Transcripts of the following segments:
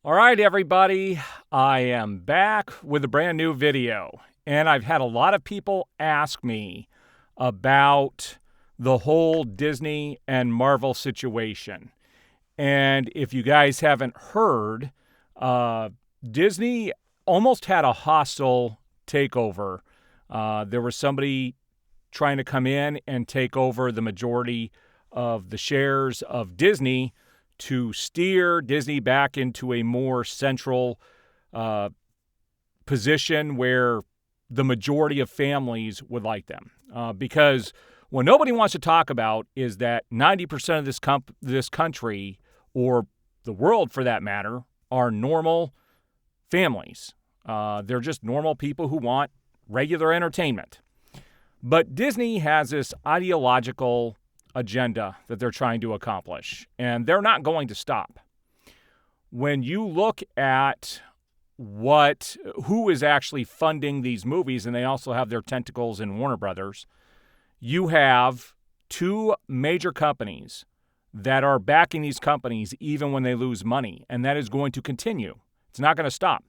All right, everybody, I am back with a brand new video, and I've had a lot of people ask me about the whole Disney and Marvel situation. And if you guys haven't heard, Disney almost had a hostile takeover. There was somebody trying to come in and take over the majority of the shares of Disney to steer Disney back into a more central position where the majority of families would like them. Because what nobody wants to talk about is that 90% of this country, or the world for that matter, are normal families. They're just normal people who want regular entertainment. But Disney has this ideological agenda that they're trying to accomplish, and they're not going to stop. When you look at who is actually funding these movies, and they also have their tentacles in Warner Brothers, you have two major companies that are backing these companies even when they lose money, and that is going to continue. It's not going to stop.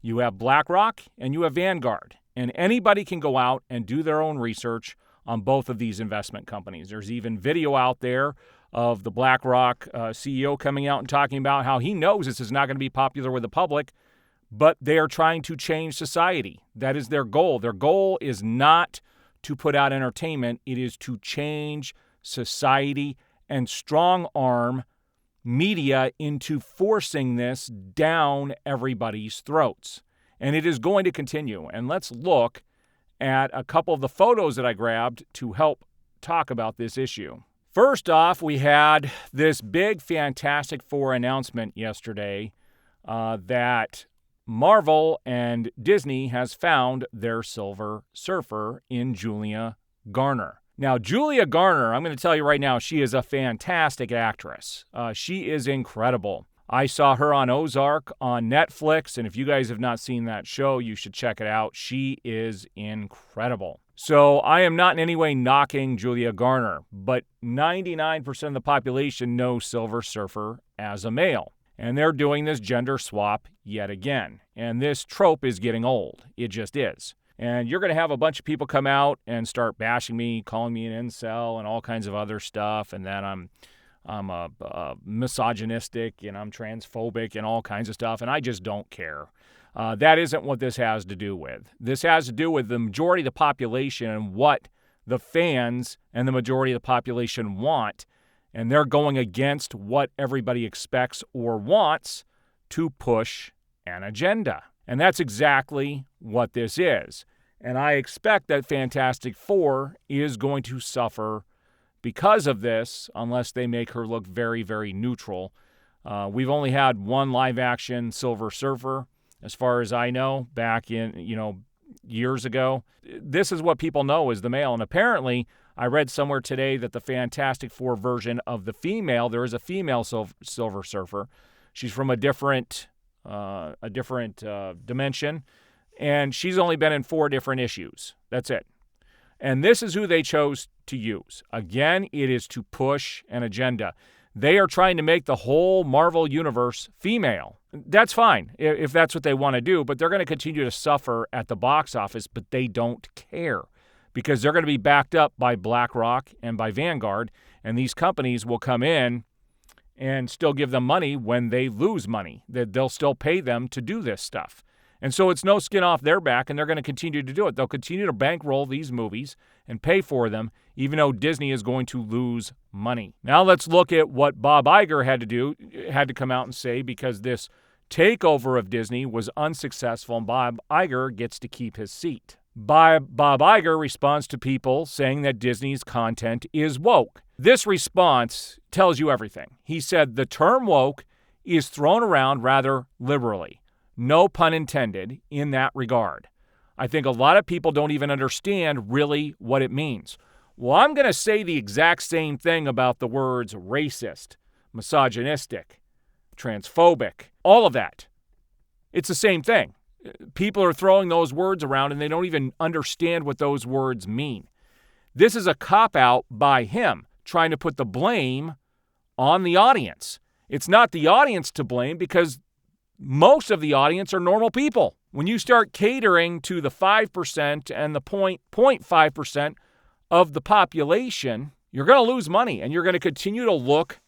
You have BlackRock and you have Vanguard, and anybody can go out and do their own research on both of these investment companies. There's even video out there of the BlackRock CEO coming out and talking about how he knows this is not going to be popular with the public, but they are trying to change society. That is their goal. Their goal is not to put out entertainment. It is to change society and strong-arm media into forcing this down everybody's throats. And it is going to continue. And let's look at a couple of the photos that I grabbed to help talk about this issue. First off, we had this big Fantastic Four announcement yesterday that Marvel and Disney has found their Silver Surfer in Julia Garner. Now, Julia Garner, I'm going to tell you right now, she is a fantastic actress. She is incredible. I saw her on Ozark on Netflix, and if you guys have not seen that show, you should check it out. She is incredible. So I am not in any way knocking Julia Garner, but 99% of the population knows Silver Surfer as a male. And they're doing this gender swap yet again. And this trope is getting old. It just is. And you're going to have a bunch of people come out and start bashing me, calling me an incel and all kinds of other stuff, and that I'm misogynistic and I'm transphobic and all kinds of stuff, and I just don't care. That isn't what this has to do with. This has to do with the majority of the population and what the fans and the majority of the population want, and they're going against what everybody expects or wants to push an agenda. And that's exactly what this is. And I expect that Fantastic Four is going to suffer because of this, unless they make her look very, very neutral. We've only had one live-action Silver Surfer, as far as I know, back in, years ago. This is what people know as the male. And apparently, I read somewhere today that the Fantastic Four version of the female, there is a female Silver Surfer. She's from a different dimension, and she's only been in 4 different issues. That's it. And this is who they chose to use. Again, it is to push an agenda. They are trying to make the whole Marvel universe female. That's fine if that's what they want to do, but they're going to continue to suffer at the box office, but they don't care because they're going to be backed up by BlackRock and by Vanguard, and these companies will come in and still give them money when they lose money. They'll still pay them to do this stuff. And so it's no skin off their back, and they're going to continue to do it. They'll continue to bankroll these movies and pay for them, even though Disney is going to lose money. Now let's look at what Bob Iger had to come out and say, because this takeover of Disney was unsuccessful, and Bob Iger gets to keep his seat. Bob Iger responds to people saying that Disney's content is woke. This response tells you everything. He said the term woke is thrown around rather liberally. No pun intended in that regard. I think a lot of people don't even understand really what it means. Well, I'm going to say the exact same thing about the words racist, misogynistic, transphobic, all of that. It's the same thing. People are throwing those words around and they don't even understand what those words mean. This is a cop-out by him, trying to put the blame on the audience. It's not the audience to blame because most of the audience are normal people. When you start catering to the 5% and the 0.5% of the population, you're going to lose money and you're going to continue to look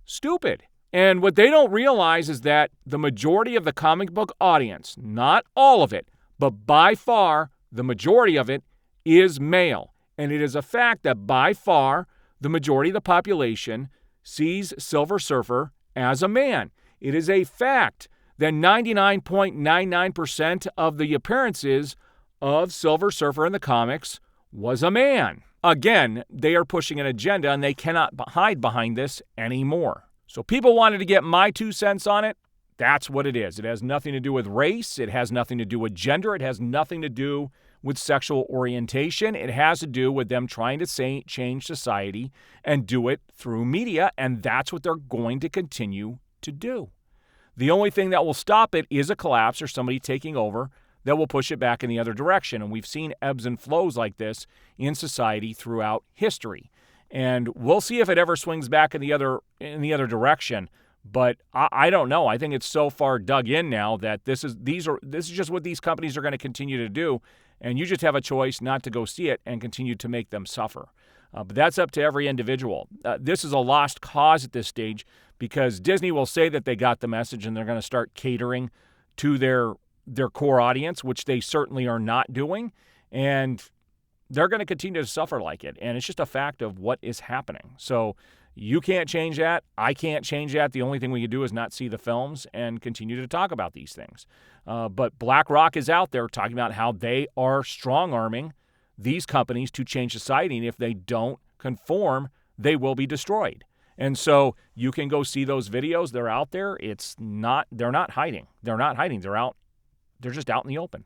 stupid. And what they don't realize is that the majority of the comic book audience, not all of it, but by far the majority of it, is male. And it is a fact that by far the majority of the population sees Silver Surfer as a man. It is a fact that 99.99% of the appearances of Silver Surfer in the comics was a man. Again, they are pushing an agenda and they cannot hide behind this anymore. So people wanted to get my 2 cents on it. That's what it is. It has nothing to do with race. It has nothing to do with gender. It has nothing to do with sexual orientation. It has to do with them trying to change society and do it through media, and that's what they're going to continue to do. The only thing that will stop it is a collapse or somebody taking over that will push it back in the other direction. And we've seen ebbs and flows like this in society throughout history. And we'll see if it ever swings back in the other direction. But I don't know. I think it's so far dug in now that this is just what these companies are going to continue to do, and you just have a choice not to go see it and continue to make them suffer. But that's up to every individual. This is a lost cause at this stage because Disney will say that they got the message and they're going to start catering to their core audience, which they certainly are not doing, and they're going to continue to suffer like it. And it's just a fact of what is happening. So you can't change that. I can't change that. The only thing we can do is not see the films and continue to talk about these things. But BlackRock is out there talking about how they are strong-arming these companies to change society, and if they don't conform, they will be destroyed. And so you can go see those videos. They're out there. They're not hiding. They're not hiding. They're out. They're just out in the open.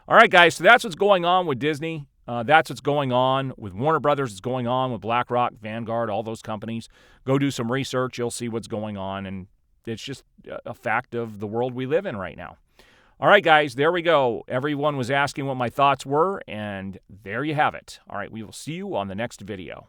All right, guys, so that's what's going on with Disney. That's what's going on with Warner Brothers. It's going on with BlackRock, Vanguard, all those companies. Go do some research. You'll see what's going on, and it's just a fact of the world we live in right now. All right, guys, there we go. Everyone was asking what my thoughts were, and there you have it. All right, we will see you on the next video.